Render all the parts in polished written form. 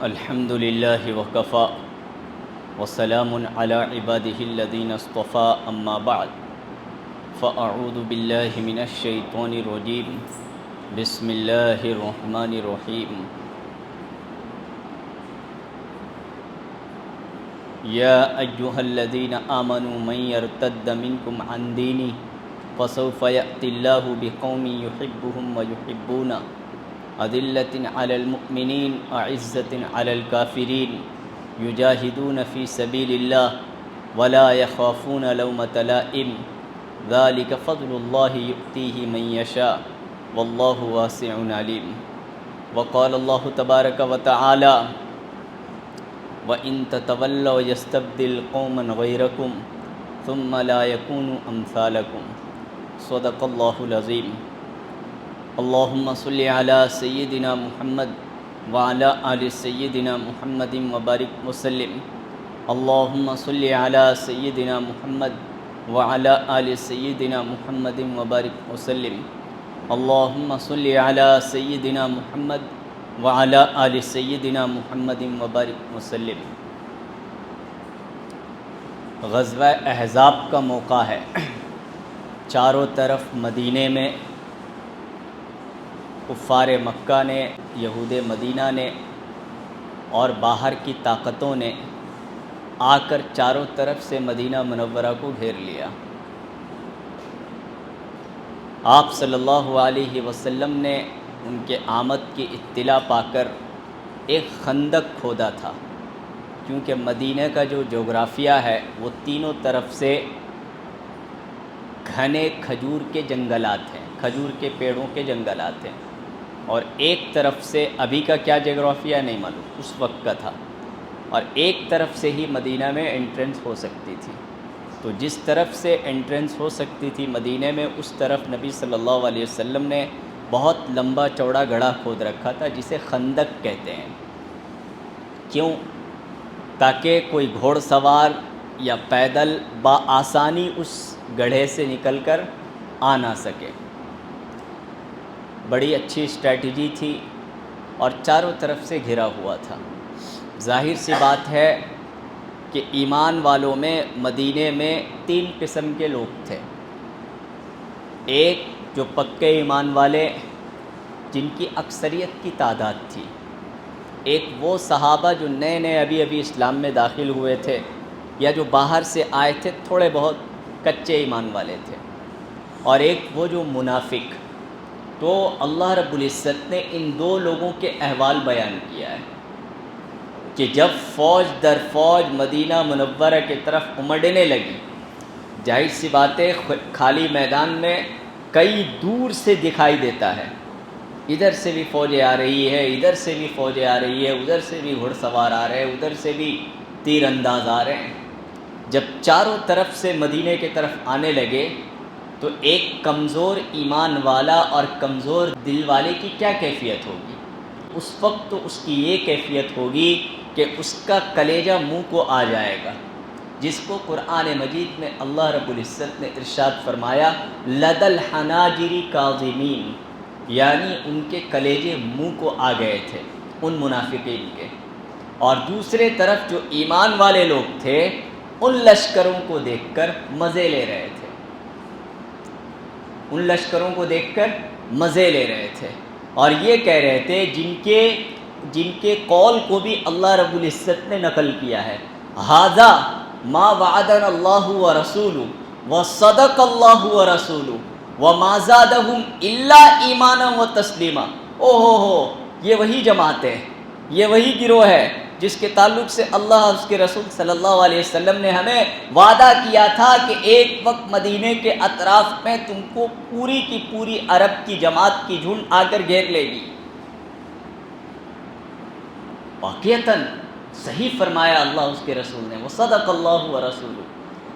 الحمد لله وكفى وسلام على عباده الذين اصطفى أما بعد فأعوذ بالله من الشيطان الرجيم بسم الله الرحمن الرحيم يا أيها الذين آمنوا من يرتد منكم عن دينه فسوف يأتي الله بقوم يحبهم ويحبونه أذلة على المؤمنين أعزة على الكافرين يجاهدون في سبيل الله ولا يخافون لومة لائم ذلك فضل الله يؤتيه من يشاء والله واسع عليم وقال الله تبارك وتعالى وإن تتولوا يستبدل قوما غيركم ثم لا يكونوا أمثالكم صدق الله العظيم اللهم صل على سيدنا محمد وعلى آل سيدنا محمد وبارك وسلم اللهم صل على سيدنا محمد وعلى آل سيدنا محمد وبارك وسلم اللهم صل على سيدنا محمد وعلى آل سيدنا محمد وبارك وسلم۔ غزوہ احزاب کا موقع ہے۔ چاروں طرف مدینے میں کفار مکہ نے، یہود مدینہ نے اور باہر کی طاقتوں نے آ کر چاروں طرف سے مدینہ منورہ کو گھیر لیا۔ آپ صلی اللہ علیہ وسلم نے ان کے آمد کی اطلاع پا کر ایک خندق کھودا تھا، کیونکہ مدینہ کا جو جغرافیہ ہے وہ تینوں طرف سے گھنے کھجور کے جنگلات ہیں، کھجور کے پیڑوں کے جنگلات ہیں، اور ایک طرف سے ابھی کا کیا جغرافیہ نہیں معلوم، اس وقت کا تھا، اور ایک طرف سے ہی مدینہ میں انٹرنس ہو سکتی تھی۔ تو جس طرف سے انٹرنس ہو سکتی تھی مدینہ میں، اس طرف نبی صلی اللہ علیہ وسلم نے بہت لمبا چوڑا گڑھا کھود رکھا تھا، جسے خندق کہتے ہیں۔ کیوں؟ تاکہ کوئی گھوڑ سوار یا پیدل بآسانی اس گڑھے سے نکل کر آ نہ سکے۔ بڑی اچھی اسٹریٹجی تھی اور چاروں طرف سے گھرا ہوا تھا۔ ظاہر سی بات ہے کہ ایمان والوں میں مدینے میں تین قسم کے لوگ تھے۔ ایک جو پکے ایمان والے جن کی اکثریت کی تعداد تھی، ایک وہ صحابہ جو نئے نئے ابھی اسلام میں داخل ہوئے تھے یا جو باہر سے آئے تھے، تھوڑے بہت کچے ایمان والے تھے، اور ایک وہ جو منافق۔ تو اللہ رب العزت نے ان دو لوگوں کے احوال بیان کیا ہے کہ جب فوج در فوج مدینہ منورہ کی طرف امڑنے لگی، ظاہر سی بات ہے خالی میدان میں کئی دور سے دکھائی دیتا ہے، ادھر سے بھی فوجیں آ رہی ہے، ادھر سے بھی فوجیں آ رہی ہے، ادھر سے بھی گھڑ سوار آ رہے ہیں، ادھر سے بھی تیر انداز آ رہے ہیں۔ جب چاروں طرف سے مدینے کی طرف آنے لگے تو ایک کمزور ایمان والا اور کمزور دل والے کی کیا کیفیت ہوگی؟ اس وقت تو اس کی یہ کیفیت ہوگی کہ اس کا کلیجہ منہ کو آ جائے گا، جس کو قرآن مجید میں اللہ رب العزت نے ارشاد فرمایا لَدَ الْحَنَاجِرِ كَاظِمِينَ، یعنی ان کے کلیجے منہ کو آ گئے تھے ان منافقین کے۔ اور دوسرے طرف جو ایمان والے لوگ تھے ان لشکروں کو دیکھ کر مزے لے رہے تھے، ان لشکروں کو دیکھ کر مزے لے رہے تھے، اور یہ کہہ رہے تھے جن کے قول کو بھی اللہ رب العزت نے نقل کیا ہے، ھذا ما وعدنا اللہ ورسولہ وصدق اللہ ورسولہ وما زادہم الا ایمانا وتسلیما۔ یہ وہی جماعت ہے، یہ وہی گروہ ہے جس کے تعلق سے اللہ اور اس کے رسول صلی اللہ علیہ وسلم نے ہمیں وعدہ کیا تھا کہ ایک وقت مدینے کے اطراف میں تم کو پوری کی پوری عرب کی جماعت کی جھنڈ آ کر گھیر لے گی۔ واقعتاً صحیح فرمایا اللہ اس کے رسول نے، وصدق اللہ ورسولہ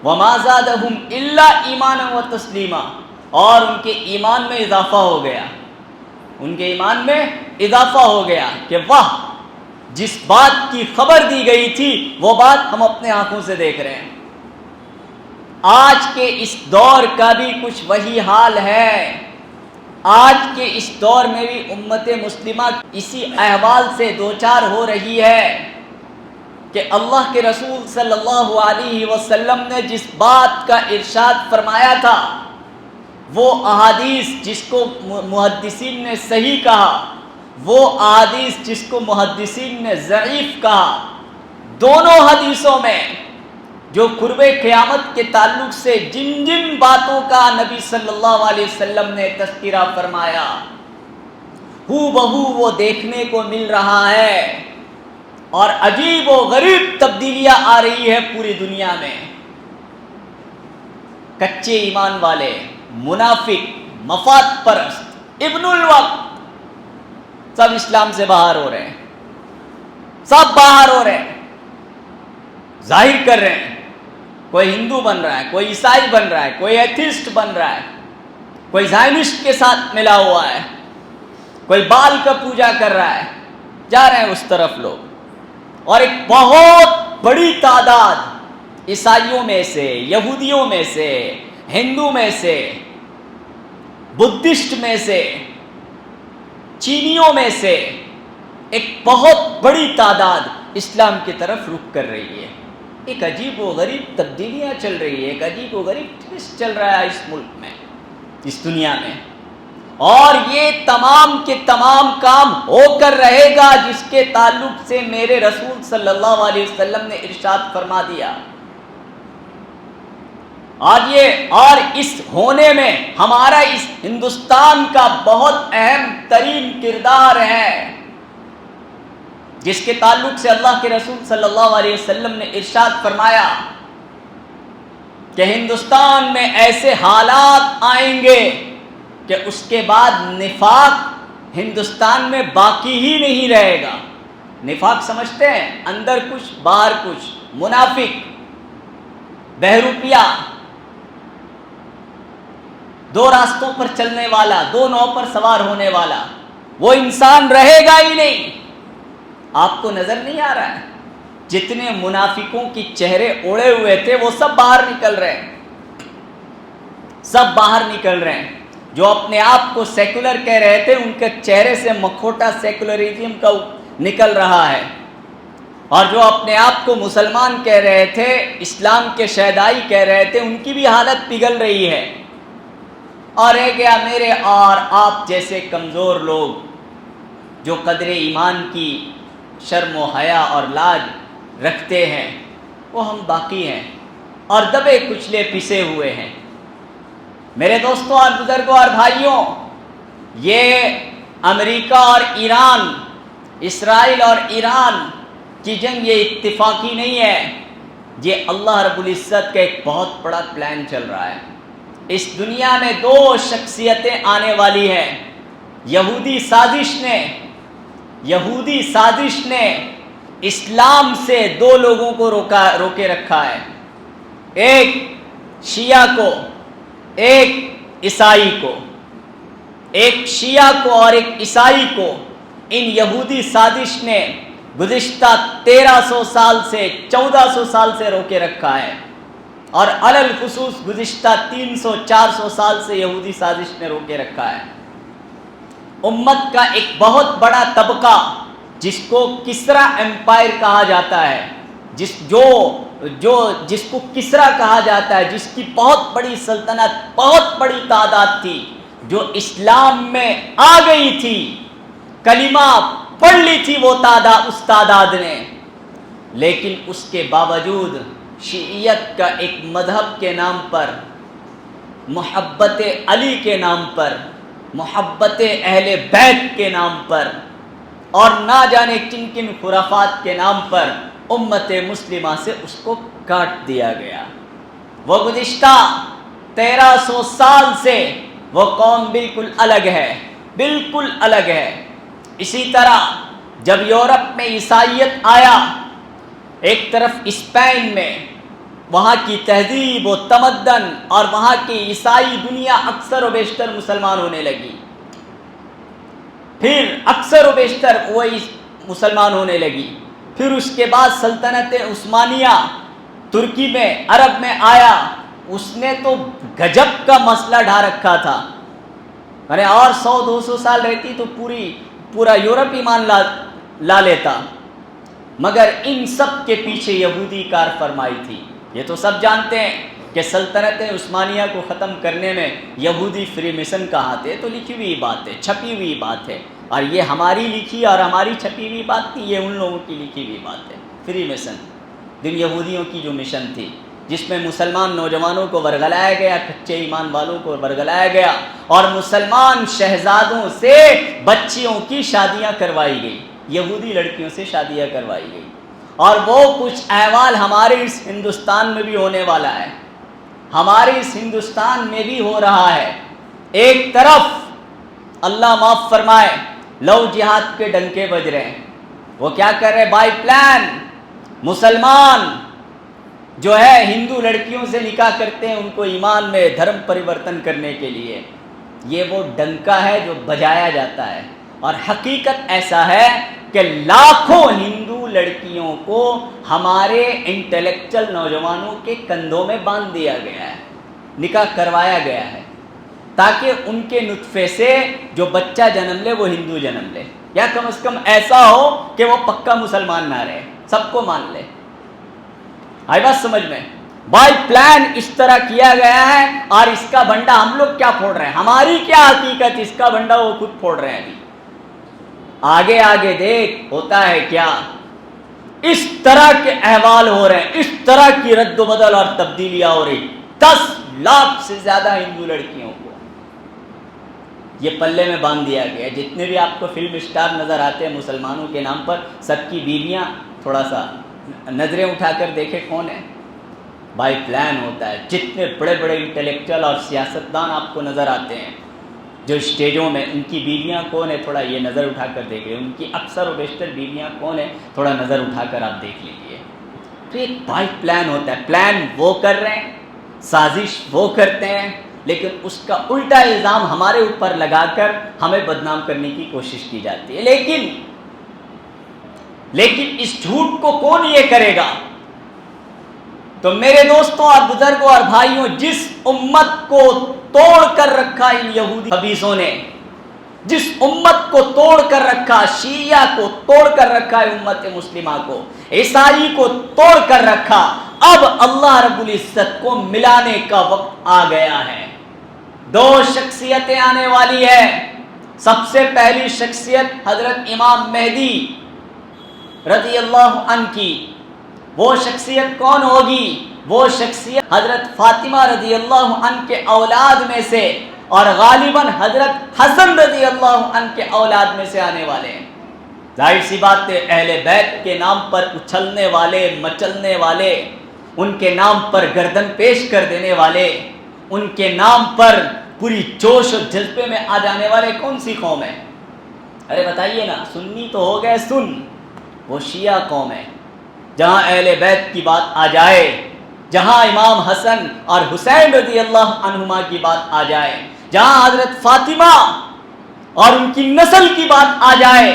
وما زادہم الا ایمانا وتسلیما، اور ان کے ایمان میں اضافہ ہو گیا، ان کے ایمان میں اضافہ ہو گیا کہ واہ، جس بات کی خبر دی گئی تھی وہ بات ہم اپنے آنکھوں سے دیکھ رہے ہیں۔ آج کے اس دور کا بھی کچھ وہی حال ہے آج کے اس دور میں بھی امت مسلمہ اسی احوال سے دوچار ہو رہی ہے کہ اللہ کے رسول صلی اللہ علیہ وسلم نے جس بات کا ارشاد فرمایا تھا، وہ احادیث جس کو محدثین نے صحیح کہا، وہ احادیث جس کو محدثین نے ضعیف کہا، دونوں حدیثوں میں جو قرب قیامت کے تعلق سے جن جن باتوں کا نبی صلی اللہ علیہ وسلم نے تذکرہ فرمایا، ہو بہو وہ دیکھنے کو مل رہا ہے، اور عجیب و غریب تبدیلیاں آ رہی ہے پوری دنیا میں۔ کچے ایمان والے، منافق، مفاد پرست، ابن الوقت سب اسلام سے باہر ہو رہے ہیں، سب باہر ہو رہے ہیں، ظاہر کر رہے ہیں۔ کوئی ہندو بن رہا ہے، کوئی عیسائی بن رہا ہے، کوئی ایتھیسٹ بن رہا ہے، کوئی زائنسٹ کے ساتھ ملا ہوا ہے، کوئی بال کا پوجا کر رہا ہے، جا رہے ہیں اس طرف لوگ۔ اور ایک بہت بڑی تعداد عیسائیوں میں سے، یہودیوں میں سے، ہندو میں سے، بدھسٹ میں سے، چینیوں میں سے ایک بہت بڑی تعداد اسلام کی طرف رخ کر رہی ہے۔ ایک عجیب و غریب تبدیلیاں چل رہی ہے، ایک عجیب و غریب ٹوسٹ چل رہا ہے اس ملک میں، اس دنیا میں، اور یہ تمام کے تمام کام ہو کر رہے گا جس کے تعلق سے میرے رسول صلی اللہ علیہ وسلم نے ارشاد فرما دیا۔ اور اس ہونے میں ہمارا اس ہندوستان کا بہت اہم ترین کردار ہے، جس کے تعلق سے اللہ کے رسول صلی اللہ علیہ وسلم نے ارشاد فرمایا کہ ہندوستان میں ایسے حالات آئیں گے کہ اس کے بعد نفاق ہندوستان میں باقی ہی نہیں رہے گا۔ نفاق سمجھتے ہیں؟ اندر کچھ باہر کچھ، منافق، بہروپیہ، دو راستوں پر چلنے والا، دو ناؤ پر سوار ہونے والا، وہ انسان رہے گا ہی نہیں۔ آپ کو نظر نہیں آ رہا ہے جتنے منافقوں کی چہرے اوڑے ہوئے تھے وہ سب باہر نکل رہے ہیں، سب باہر نکل رہے ہیں۔ جو اپنے آپ کو سیکولر کہہ رہے تھے ان کے چہرے سے مکھوٹا سیکولرزم کا نکل رہا ہے، اور جو اپنے آپ کو مسلمان کہہ رہے تھے، اسلام کے شہدائی کہہ رہے تھے، ان کی بھی حالت پگھل رہی ہے۔ اور رہ گیا میرے اور آپ جیسے کمزور لوگ جو قدر ایمان کی شرم و حیا اور لاج رکھتے ہیں، وہ ہم باقی ہیں اور دبے کچلے پسے ہوئے ہیں۔ میرے دوستوں اور بزرگوں اور بھائیوں، یہ امریکہ اور ایران، اسرائیل اور ایران کی جنگ یہ اتفاقی نہیں ہے، یہ اللہ رب العزت کا ایک بہت بڑا پلان چل رہا ہے۔ اس دنیا میں دو شخصیتیں آنے والی ہیں۔ یہودی سازش نے اسلام سے دو لوگوں کو روکے رکھا ہے، ایک شیعہ کو، ایک عیسائی کو، ایک شیعہ کو اور ایک عیسائی کو۔ ان یہودی سازش نے گزشتہ 1300 سال سے 1400 سال سے روکے رکھا ہے، اور علل خصوص گزشتہ 300-400 سال سے یہودی سازش نے روکے رکھا ہے۔ امت کا ایک بہت بڑا طبقہ جس کو کسرا ایمپائر کہا جاتا ہے، جس کو کسرا کہا جاتا ہے، جس کی بہت بڑی سلطنت، بہت بڑی تعداد تھی، جو اسلام میں آ گئی تھی، کلمہ پڑھ لی تھی اس تعداد نے، لیکن اس کے باوجود شیعیت کا ایک مذہب کے نام پر، محبت علی کے نام پر، محبت اہل بیت کے نام پر، اور نہ جانے کن کن خرافات کے نام پر امت مسلمہ سے اس کو کاٹ دیا گیا۔ وہ گزشتہ 1300 سال سے وہ قوم بالکل الگ ہے، بالکل الگ ہے۔ اسی طرح جب یورپ میں عیسائیت آیا، ایک طرف اسپین میں وہاں کی تہذیب و تمدن اور وہاں کی عیسائی دنیا اکثر و بیشتر مسلمان ہونے لگی، پھر اکثر و بیشتر وہی مسلمان ہونے لگی، پھر اس کے بعد سلطنت عثمانیہ ترکی میں، عرب میں آیا، اس نے تو گجب کا مسئلہ ڈھا رکھا تھا۔ ارے اور 100-200 سال رہتی تو پورا یورپ ایمان لا لیتا، مگر ان سب کے پیچھے یہودی کار فرمائی تھی۔ یہ تو سب جانتے ہیں کہ سلطنت عثمانیہ کو ختم کرنے میں یہودی فری میسن کا ہاتھ ہے، تو لکھی ہوئی بات ہے، چھپی ہوئی بات ہے، اور یہ ہماری لکھی اور ہماری چھپی ہوئی بات نہیں، یہ ان لوگوں کی لکھی ہوئی بات ہے۔ فری میسن دن یہودیوں کی جو مشن تھی، جس میں مسلمان نوجوانوں کو ورگلایا گیا، کچے ایمان والوں کو ورگلایا گیا، اور مسلمان شہزادوں سے بچیوں کی شادیاں کروائی گئی، یہودی لڑکیوں سے شادیاں کروائی گئی۔ اور وہ کچھ احوال ہمارے اس ہندوستان میں بھی ہونے والا ہے، ہمارے اس ہندوستان میں بھی ہو رہا ہے۔ ایک طرف اللہ معاف فرمائے لو جہاد کے ڈنکے بج رہے ہیں، وہ کیا کر رہے؟ بائی پلان مسلمان جو ہے ہندو لڑکیوں سے نکاح کرتے ہیں، ان کو ایمان میں دھرم پریورتن کرنے کے لیے۔ یہ وہ ڈنکا ہے جو بجایا جاتا ہے، اور حقیقت ایسا ہے کہ لاکھوں ہندو لڑکیوں کو ہمارے انٹلیکچل نوجوانوں کے کندھوں میں باندھ دیا گیا ہے، نکاح کروایا گیا ہے، تاکہ ان کے نطفے سے جو بچہ جنم لے وہ ہندو جنم لے، یا کم از کم ایسا ہو کہ وہ پکا مسلمان نہ رہے، سب کو مان لے۔ آئی بات سمجھ میں؟ بائی پلان اس طرح کیا گیا ہے، اور اس کا بنڈا ہم لوگ کیا پھوڑ رہے ہیں؟ ہماری کیا حقیقت، اس کا بنڈا وہ خود پھوڑ رہے ہیں۔ ابھی آگے آگے دیکھ ہوتا ہے کیا، اس طرح کے احوال ہو رہے ہیں، اس طرح کی رد و بدل اور تبدیلیاں ہو رہی۔ 10 لاکھ سے زیادہ ہندو لڑکیوں کو یہ پلے میں باندھ دیا گیا۔ جتنے بھی آپ کو فلم اسٹار نظر آتے ہیں مسلمانوں کے نام پر، سب کی بیویاں تھوڑا سا نظریں اٹھا کر دیکھے کون ہے؟ بائی پلان ہوتا ہے۔ جتنے بڑے بڑے انٹلیکچوئل اور سیاستدان آپ کو نظر آتے ہیں جو اسٹیجوں میں، ان کی بیویاں کون ہے؟ تھوڑا یہ نظر اٹھا کر دیکھیں، ان کی اکثر و بیشتر بیویاں کون ہے؟ تھوڑا نظر اٹھا کر آپ دیکھ لیجیے۔ تو ایک بائی پلان ہوتا ہے، پلان وہ کر رہے ہیں، سازش وہ کرتے ہیں، لیکن اس کا الٹا الزام ہمارے اوپر لگا کر ہمیں بدنام کرنے کی کوشش کی جاتی ہے۔ لیکن اس جھوٹ کو کون یہ کرے گا؟ تو میرے دوستوں اور بزرگوں اور بھائیوں، جس امت کو توڑ کر رکھا ان یہودی خبیثوں نے، جس امت کو توڑ کر رکھا، شیعہ کو توڑ کر رکھا ہے، امت مسلمہ کو، عیسائی کو توڑ کر رکھا، اب اللہ رب العزت کو ملانے کا وقت آ گیا ہے۔ 2 شخصیتیں آنے والی ہے۔ سب سے پہلی شخصیت حضرت امام مہدی رضی اللہ عنہ کی۔ وہ شخصیت کون ہوگی؟ وہ شخصیت حضرت فاطمہ رضی اللہ عنہ کے اولاد میں سے، اور غالباً حضرت حسن رضی اللہ عنہ کے اولاد میں سے آنے والے ہیں۔ ظاہر سی بات ہے، اہل بیت کے نام پر اچھلنے والے، مچلنے والے، ان کے نام پر گردن پیش کر دینے والے، ان کے نام پر پوری جوش و جذبے میں آ جانے والے کون سی قوم ہے؟ ارے بتائیے نا، سنی تو ہو گئے سن، وہ شیعہ قوم ہے۔ جہاں اہل بیت کی بات آ جائے، جہاں امام حسن اور حسین رضی اللہ عنہما کی بات آ جائے، جہاں حضرت فاطمہ اور ان کی نسل کی بات آ جائے،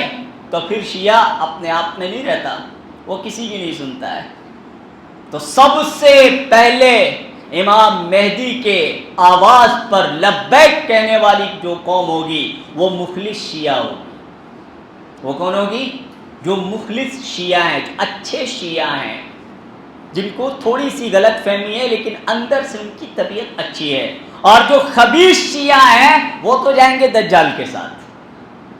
تو پھر شیعہ اپنے آپ میں نہیں رہتا، وہ کسی کی نہیں سنتا ہے۔ تو سب سے پہلے امام مہدی کے آواز پر لبیک کہنے والی جو قوم ہوگی وہ مخلص شیعہ ہوگی۔ وہ کون ہوگی؟ جو مخلص شیعہ ہیں، اچھے شیعہ ہیں، جن کو تھوڑی سی غلط فہمی ہے لیکن اندر سے ان کی طبیعت اچھی ہے۔ اور جو خبیث شیعہ ہیں وہ تو جائیں گے دجال کے ساتھ،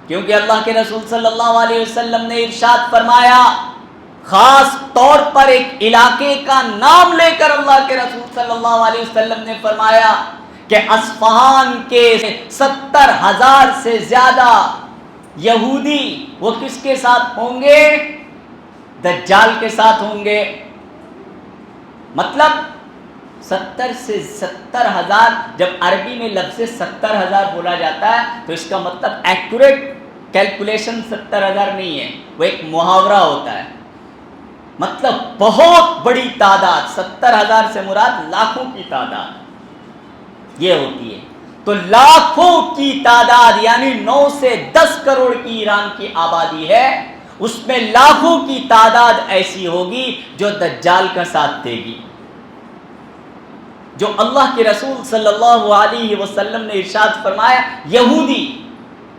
کیونکہ اللہ کے رسول صلی اللہ علیہ وسلم نے ارشاد فرمایا، خاص طور پر ایک علاقے کا نام لے کر اللہ کے رسول صلی اللہ علیہ وسلم نے فرمایا کہ اصفہان کے 70,000 سے زیادہ یہودی وہ کس کے ساتھ ہوں گے؟ دجال کے ساتھ ہوں گے۔ مطلب 70 سے 70,000، جب عربی میں لفظ 70,000 بولا جاتا ہے تو اس کا مطلب ایکوریٹ کیلکولیشن 70,000 نہیں ہے، وہ ایک محاورہ ہوتا ہے۔ مطلب بہت بڑی تعداد، 70,000 سے مراد لاکھوں کی تعداد یہ ہوتی ہے۔ تو لاکھوں کی تعداد، یعنی 9 سے 10 کروڑ کی ایران کی آبادی ہے، اس میں لاکھوں کی تعداد ایسی ہوگی جو دجال کا ساتھ دے گی۔ جو اللہ کے رسول صلی اللہ علیہ وسلم نے ارشاد فرمایا یہودی،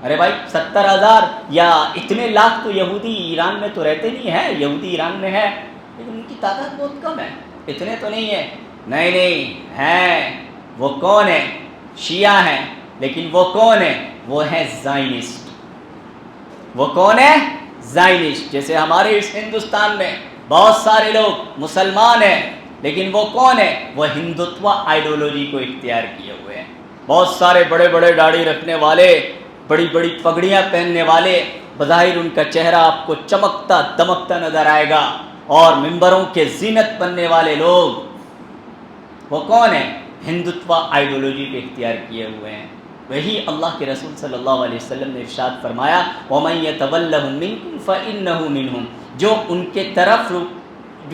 ارے بھائی 70,000 یا اتنے لاکھ تو یہودی ایران میں تو رہتے نہیں ہیں، یہودی ایران میں ہے لیکن ان کی تعداد بہت کم ہے، اتنے تو نہیں ہے، نہیں ہیں، وہ کون ہے؟ شیعہ ہیں، لیکن وہ کون ہے؟ وہ ہے زائنسٹ۔ وہ کون ہے؟ زائنسٹ۔ جیسے ہمارے اس ہندوستان میں بہت سارے لوگ مسلمان ہیں لیکن وہ کون ہے؟ وہ ہندوتوا آئیڈیولوجی کو اختیار کیے ہوئے ہیں، بہت سارے بڑے بڑے داڑھی رکھنے والے، بڑی بڑی پگڑیاں پہننے والے، بظاہر ان کا چہرہ آپ کو چمکتا دمکتا نظر آئے گا، اور ممبروں کے زینت بننے والے لوگ، وہ کون ہیں؟ ہندوتوا آئیڈیولوجی کو اختیار کیے ہوئے ہیں۔ وہی اللہ کے رسول صلی اللہ علیہ وسلم نے ارشاد فرمایا وَمَن يَتَوَلَّهُم مِّنكُمْ فَإِنَّهُ مِنْهُمْ، جو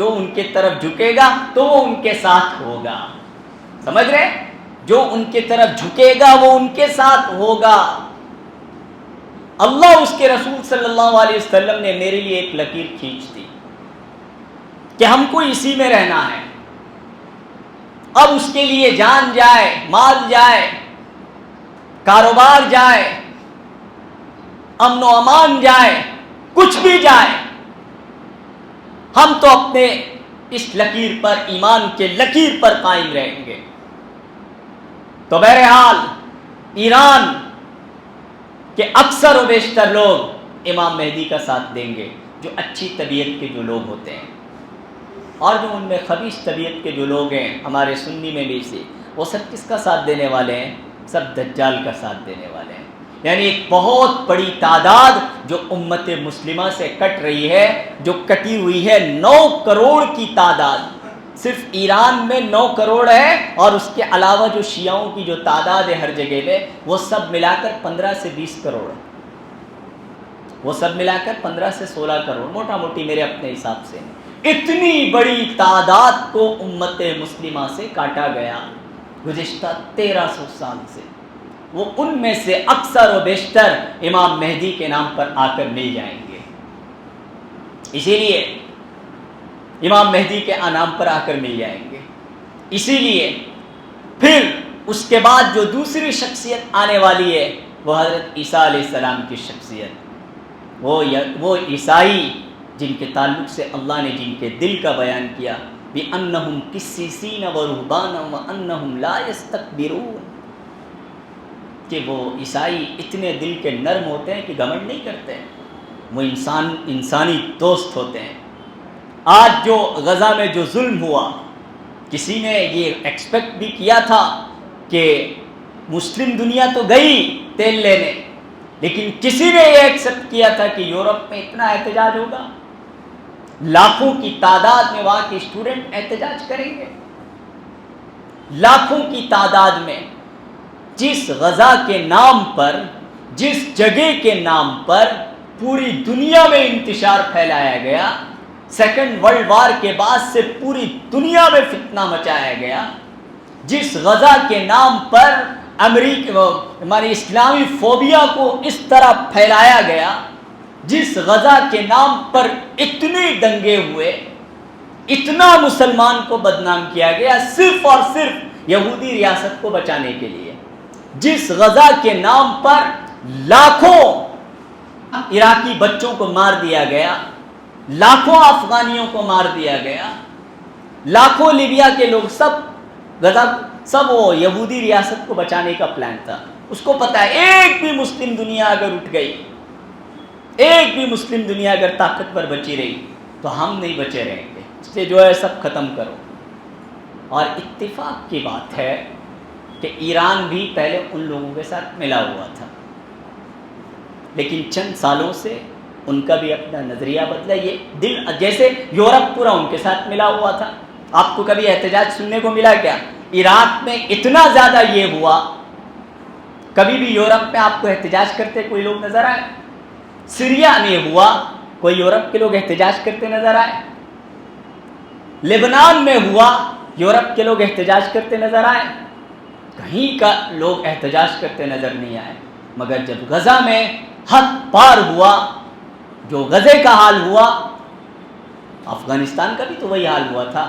ان کے طرف جھکے گا تو وہ ان کے ساتھ ہوگا۔ سمجھ رہے؟ جو ان کے طرف جھکے گا وہ ان کے ساتھ ہوگا۔ اللہ اس کے رسول صلی اللہ علیہ وسلم نے میرے لیے ایک لکیر کھینچ دی کہ ہم کو اسی میں رہنا ہے، اب اس کے لیے جان جائے، مال جائے، کاروبار جائے، امن و امان جائے، کچھ بھی جائے، ہم تو اپنے اس لکیر پر، ایمان کے لکیر پر قائم رہیں گے۔ تو بہرحال ایران کے اکثر و بیشتر لوگ امام مہدی کا ساتھ دیں گے، جو اچھی طبیعت کے جو لوگ ہوتے ہیں، اور جو ان میں خبیث طبیعت کے جو لوگ ہیں ہمارے سنی میں بھی سے، وہ سب کس کا ساتھ دینے والے ہیں؟ سب دجال کا ساتھ دینے والے ہیں۔ یعنی ایک بہت بڑی تعداد جو امت مسلمہ سے کٹ رہی ہے، جو کٹی ہوئی ہے 9 کروڑ کی تعداد، صرف ایران میں 9 کروڑ ہے، اور اس کے علاوہ جو شیعوں کی جو تعداد ہے ہر جگہ میں، وہ سب ملا کر 15 سے 20 کروڑ ہے، وہ سب ملا کر 15 سے 16 کروڑ، موٹا موٹی میرے اپنے حساب سے۔ اتنی بڑی تعداد کو امت مسلمہ سے کاٹا گیا گزشتہ 1300 سال سے، وہ ان میں سے اکثر و بیشتر امام مہدی کے نام پر آ کر مل جائیں گے۔ اسی لیے امام مہدی کے نام پر آ کر مل جائیں گے۔ اسی لیے پھر اس کے بعد جو دوسری شخصیت آنے والی ہے وہ حضرت عیسیٰ علیہ السلام کی شخصیت، وہ عیسائی جن کے تعلق سے اللہ نے جن کے دل کا بیان کیا بِأَنَّهُمْ قِسِّسِينَ وَرُهْبَانًا وَأَنَّهُمْ لَا يَسْتَكْبِرُونَ، کہ وہ عیسائی اتنے دل کے نرم ہوتے ہیں کہ گھمنڈ نہیں کرتے ہیں، وہ انسانی دوست ہوتے ہیں۔ آج جو غزہ میں جو ظلم ہوا، کسی نے یہ ایکسپیکٹ بھی کیا تھا کہ مسلم دنیا تو گئی تیل لینے، لیکن کسی نے یہ ایکسپٹ کیا تھا کہ یورپ میں اتنا احتجاج ہوگا، لاکھوں کی تعداد میں وہاں کے اسٹوڈنٹ احتجاج کریں گے، لاکھوں کی تعداد میں۔ جس غزہ کے نام پر، جس جگہ کے نام پر پوری دنیا میں انتشار پھیلایا گیا، سیکنڈ ورلڈ وار کے بعد سے پوری دنیا میں فتنہ مچایا گیا، جس غزہ کے نام پر ہماری اسلامی فوبیا کو اس طرح پھیلایا گیا، جس غزہ کے نام پر اتنے دنگے ہوئے، اتنا مسلمان کو بدنام کیا گیا صرف اور صرف یہودی ریاست کو بچانے کے لیے، جس غزہ کے نام پر لاکھوں عراقی بچوں کو مار دیا گیا، لاکھوں افغانیوں کو مار دیا گیا، لاکھوں لیبیا کے لوگ، سب وہ یہودی ریاست کو بچانے کا پلان تھا۔ اس کو پتا ہے ایک بھی مسلم دنیا اگر اٹھ گئی، ایک بھی مسلم دنیا اگر طاقتور بچی رہی تو ہم نہیں بچے رہیں گے، اس سے جو ہے سب ختم کرو۔ اور اتفاق کی بات ہے کہ ایران بھی پہلے ان لوگوں کے ساتھ ملا ہوا تھا، لیکن چند سالوں سے ان کا بھی اپنا نظریہ بدلا۔ یہ دل جیسے یورپ پورا ان کے ساتھ ملا ہوا تھا۔ آپ کو کبھی احتجاج سننے کو ملا کیا؟ عراق میں اتنا زیادہ یہ ہوا، کبھی بھی یورپ میں آپ کو احتجاج کرتے کوئی لوگ نظر آئے؟ سیریا میں ہوا، کوئی یورپ کے لوگ احتجاج کرتے نظر آئے؟ لبنان میں ہوا، یورپ کے لوگ احتجاج کرتے نظر آئے؟ کہیں کا لوگ احتجاج کرتے نظر نہیں آئے۔ مگر جب غزہ میں حد پار ہوا، جو غزے کا حال ہوا، افغانستان کا بھی تو وہی حال ہوا تھا،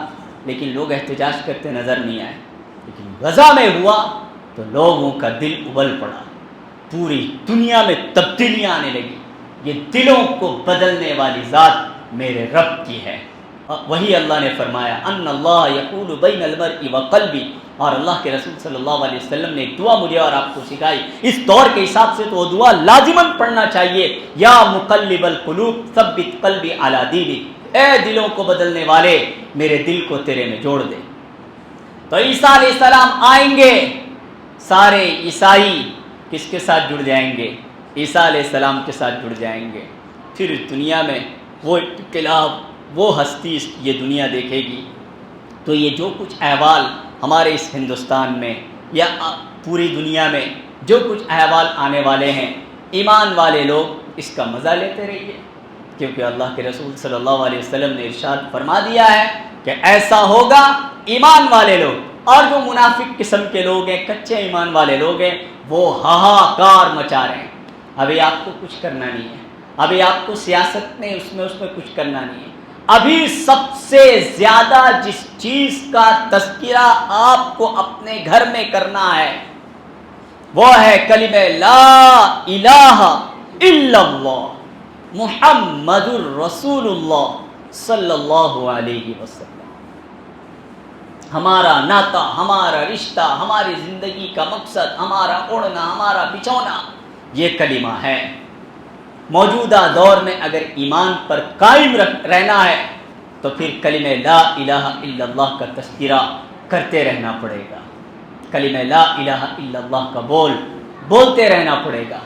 لیکن لوگ احتجاج کرتے نظر نہیں آئے۔ لیکن غزہ میں ہوا تو لوگوں کا دل ابل پڑا، پوری دنیا میں تبدیلیاں آنے لگی۔ یہ دلوں کو بدلنے والی ذات میرے رب کی ہے۔ وہی اللہ نے فرمایا ان اللہ یقول بین المرء وقلبی، اور اللہ کے رسول صلی اللہ علیہ وسلم نے ایک دعا مجھے اور آپ کو سکھائی۔ اس دور کے حساب سے تو وہ دعا لازماً پڑھنا چاہیے، یا مقلب القلوب ثبت قلبی علی دینک، اے دلوں کو بدلنے والے میرے دل کو تیرے میں جوڑ دے۔ تو عیسیٰ علیہ السلام آئیں گے، سارے عیسائی کس کے ساتھ جڑ جائیں گے؟ عیسیٰ علیہ السلام کے ساتھ جڑ جائیں گے۔ پھر دنیا میں وہ انقلاب، وہ ہستی یہ دنیا دیکھے گی۔ تو یہ جو کچھ احوال ہمارے اس ہندوستان میں یا پوری دنیا میں جو کچھ احوال آنے والے ہیں، ایمان والے لوگ اس کا مزہ لیتے رہیے، کیونکہ اللہ کے رسول صلی اللہ علیہ وسلم نے ارشاد فرما دیا ہے کہ ایسا ہوگا۔ ایمان والے لوگ اور جو منافق قسم کے لوگ ہیں، کچے ایمان والے لوگ ہیں، وہ ہاہاکار مچا رہے ہیں۔ ابھی آپ کو کچھ کرنا نہیں ہے، ابھی آپ کو سیاست میں اس میں کچھ کرنا نہیں ہے۔ ابھی سب سے زیادہ جس چیز کا تذکرہ آپ کو اپنے گھر میں کرنا ہے وہ ہے کلمہ لا الہ الا اللہ محمد الرسول اللہ صلی اللہ علیہ وسلم۔ ہمارا ناطہ، ہمارا رشتہ، ہماری زندگی کا مقصد، ہمارا اڑنا، ہمارا بچھونا یہ کلمہ ہے۔ موجودہ دور میں اگر ایمان پر قائم رہنا ہے تو پھر کلمہ لا الہ الا اللہ کا تذکرہ کرتے رہنا پڑے گا، کلمہ لا الہ الا اللہ کا بولتے رہنا پڑے گا۔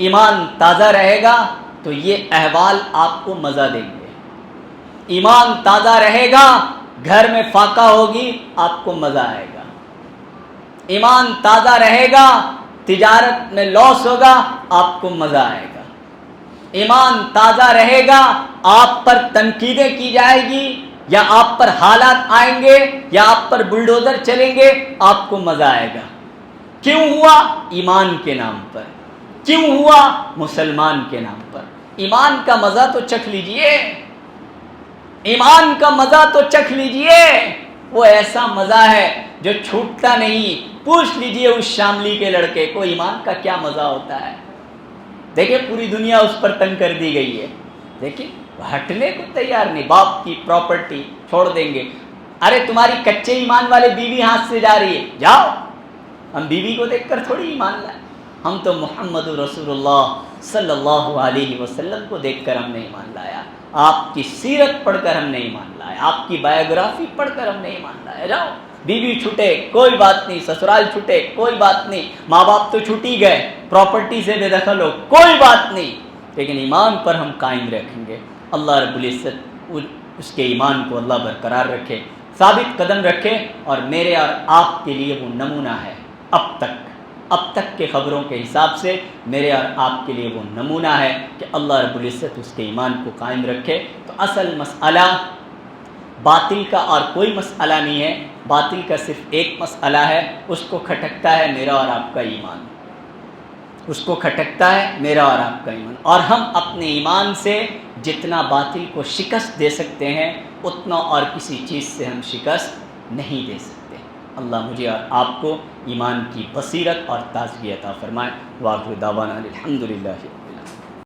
ایمان تازہ رہے گا تو یہ احوال آپ کو مزہ دیں گے۔ ایمان تازہ رہے گا، گھر میں فاقہ ہوگی، آپ کو مزہ آئے گا۔ ایمان تازہ رہے گا، تجارت میں لاس ہوگا، آپ کو مزہ آئے گا۔ ایمان تازہ رہے گا، آپ پر تنقیدیں کی جائے گی یا آپ پر حالات آئیں گے یا آپ پر بلڈوزر چلیں گے، آپ کو مزہ آئے گا۔ کیوں ہوا؟ ایمان کے نام پر۔ کیوں ہوا؟ مسلمان کے نام پر۔ ایمان کا مزہ تو چکھ لیجئے، ایمان کا مزہ تو چکھ لیجئے۔ وہ ایسا مزہ ہے جو چھوٹتا نہیں۔ پوچھ لیجئے اس شاملی کے لڑکے کو ایمان کا کیا مزہ ہوتا ہے۔ دیکھیں پوری دنیا اس پر تنگ کر دی گئی ہے، دیکھیں ہٹنے کو تیار نہیں۔ باپ کی پراپرٹی چھوڑ دیں گے۔ ارے تمہاری کچے ایمان والے بیوی ہاتھ سے جا رہی ہے، جاؤ۔ ہم بیوی کو دیکھ کر تھوڑی ایمان لائے، ہم تو محمد رسول اللہ صلی اللہ علیہ وسلم کو دیکھ کر ہم نے ایمان لایا۔ آپ کی سیرت پڑھ کر ہم نے ایمان لایا، آپ کی بایوگرافی پڑھ کر ہم نے ایمان لایا۔ جاؤ، بیوی چھوٹے کوئی بات نہیں، سسرال چھوٹے کوئی بات نہیں، ماں باپ تو چھوٹی گئے، پراپرٹی سے بے دخل ہو کوئی بات نہیں، لیکن ایمان پر ہم قائم رکھیں گے۔ اللہ رب العزت اس کے ایمان کو اللہ برقرار رکھے، ثابت قدم رکھے، اور میرے اور آپ کے لیے وہ نمونہ ہے۔ اب تک کے خبروں کے حساب سے میرے اور آپ کے لیے وہ نمونہ ہے کہ اللہ رب العزت اس کے ایمان کو قائم رکھے۔ تو اصل مسئلہ باطل کا اور کوئی مسئلہ نہیں ہے، باطل کا صرف ایک مسئلہ ہے، اس کو کھٹکتا ہے میرا اور آپ کا ایمان، اس کو کھٹکتا ہے میرا اور آپ کا ایمان، اور ہم اپنے ایمان سے جتنا باطل کو شکست دے سکتے ہیں اتنا اور کسی چیز سے ہم شکست نہیں دے سکتے۔ اللہ مجھے اور آپ کو ایمان کی بصیرت اور تازگی عطا فرمائے۔ وآخر دعوانا الحمدللہ۔